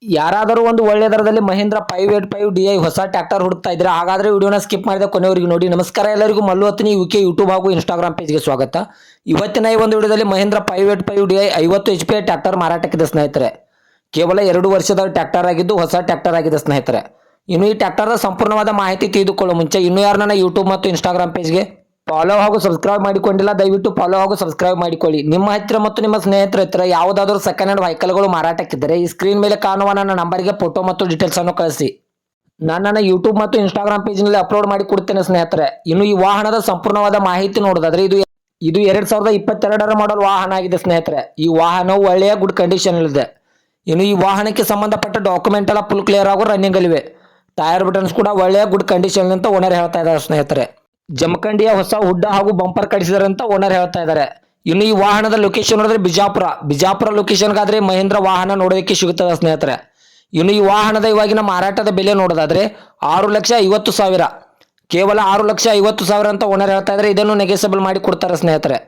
ಯಾರಾದರೂ ಒಂದು ಒಳ್ಳೆ ದರದಲ್ಲಿ ಮಹೀಂದ್ರ 585 DI ಹೊಸ ಟ್ರ್ಯಾಕ್ಟರ್ ಹುಡುಕ್ತಾ ಇದ್ರೆ ಹಾಗಾದ್ರೆ ವಿಡಿಯೋನ ಸ್ಕಿಪ್ ಮಾಡಿದ ಕೊನೆವರೆಗೂ ನೋಡಿ. ನಮಸ್ಕಾರ ಎಲ್ಲರಿಗೂ, ಮಲ್ಲು ಹತ್ನಿ ಯುಕೆ ಯೂಟ್ಯೂಬ್ ಹಾಗೂ ಇನ್ಸ್ಟಾಗ್ರಾಮ್ ಪೇಜ್ಗೆ ಸ್ವಾಗತ. ಇವತ್ತಿನ ಈ ಒಂದು ವಿಡಿಯೋದಲ್ಲಿ ಮಹೀಂದ್ರ 585 DI 50 HP ಟ್ರ್ಯಾಕ್ಟರ್ ಮಾರಾಟಕ್ಕಿದೆ ಸ್ನೇಹಿತರೆ. ಕೇವಲ 2 ವರ್ಷದ ಟ್ರ್ಯಾಕ್ಟರ್ ಆಗಿದ್ದು ಹೊಸ ಟ್ರ್ಯಾಕ್ಟರ್ ಆಗಿದೆ ಸ್ನೇಹಿತರೆ. ಇನ್ನು ಈ ಟ್ರ್ಯಾಕ್ಟರ್ನ ಸಂಪೂರ್ಣವಾದ ಮಾಹಿತಿ ತಿಳಿದುಕೊಳ್ಳೋ ಮುಂಚೆ ಇನ್ನೂ ಯಾರು ನನ್ನ ಯೂಟ್ಯೂಬ್ ಮತ್ತು ಇನ್ಸ್ಟಾಗ್ರಾಮ್ ಪೇಜ್ಗೆ ಫಾಲೋ ಹಾಗೂ ಸಬ್ಸ್ಕ್ರೈಬ್ ಮಾಡಿಕೊಂಡಿಲ್ಲ, ದಯವಿಟ್ಟು ಫಾಲೋ ಹಾಗೂ ಸಬ್ಸ್ಕ್ರೈಬ್ ಮಾಡಿಕೊಳ್ಳಿ. ನಿಮ್ಮ ಹತ್ತಿರ ಮತ್ತು ನಿಮ್ಮ ಸ್ನೇಹಿತರ ಹತ್ತಿರ ಯಾವುದಾದರೂ ಸೆಕೆಂಡ್ ಹ್ಯಾಂಡ್ ವೆಹಿಕಲ್ಗಳು ಮಾರಾಟಕ್ಕಿದ್ದರೆ ಈ ಸ್ಕ್ರೀನ್ ಮೇಲೆ ಕಾಣುವ ನನ್ನ ನಂಬರ್ಗೆ ಫೋಟೋ ಮತ್ತು ಡೀಟೇಲ್ಸ್ ಅನ್ನು ಕಳಿಸಿ. ನಾನು ನನ್ನ ಯೂಟ್ಯೂಬ್ ಮತ್ತು ಇನ್ಸ್ಟಾಗ್ರಾಮ್ ಪೇಜ್ನಲ್ಲಿ ಅಪ್ಲೋಡ್ ಮಾಡಿ ಕೊಡ್ತೇನೆ ಸ್ನೇಹಿತರೆ. ಇನ್ನು ಈ ವಾಹನದ ಸಂಪೂರ್ಣವಾದ ಮಾಹಿತಿ ನೋಡೋದಾದ್ರೆ ಇದು 2022ರ ಮಾಡಲ್ ವಾಹನ ಆಗಿದೆ ಸ್ನೇಹಿತರೆ. ಈ ವಾಹನವು ಒಳ್ಳೆಯ ಗುಡ್ ಕಂಡೀಷನ್ ಇದೆ. ಇನ್ನು ಈ ವಾಹನಕ್ಕೆ ಸಂಬಂಧಪಟ್ಟ ಡಾಕ್ಯುಮೆಂಟ್ ಎಲ್ಲ ಫುಲ್ ಕ್ಲಿಯರ್ ಹಾಗೂ ರನ್ನಿಂಗ್ ಅಲ್ಲಿವೆ. ಟೈರ್ ಬಟನ್ಸ್ ಕೂಡ ಒಳ್ಳೆಯ ಗುಡ್ ಕಂಡೀಷನ್ ಅಂತ ಓನರ್ ಹೇಳ್ತಾ ಇದ್ದಾರೆ ಸ್ನೇಹಿತರೆ. ಜಮಖಂಡಿಯ ಹೊಸ ಹುಡ್ಡ ಹಾಗೂ ಬಂಪರ್ ಕಡಿಸಿದಾರೆ ಅಂತ ಓನರ್ ಹೇಳ್ತಾ ಇದ್ದಾರೆ. ಇನ್ನು ಈ ವಾಹನದ ಲೊಕೇಶನ್ ನೋಡಿದ್ರೆ ಬಿಜಾಪುರ ಲೊಕೇಶನ್ಗಾದ್ರೆ ಮಹೀಂದ್ರ ವಾಹನ ನೋಡೋದಕ್ಕೆ ಸಿಗುತ್ತದೆ ಸ್ನೇಹಿತರೆ. ಇನ್ನು ಈ ವಾಹನದ ಇವಾಗಿನ ಮಾರಾಟದ ಬೆಲೆ ನೋಡೋದಾದ್ರೆ 6,50,000, ಕೇವಲ 6,50,000 ಅಂತ ಓನರ್ ಹೇಳ್ತಾ ಇದ್ದಾರೆ. ಇದನ್ನು ನೆಗೆಸಬಲ್ ಮಾಡಿ ಕೊಡ್ತಾರೆ ಸ್ನೇಹಿತರೆ.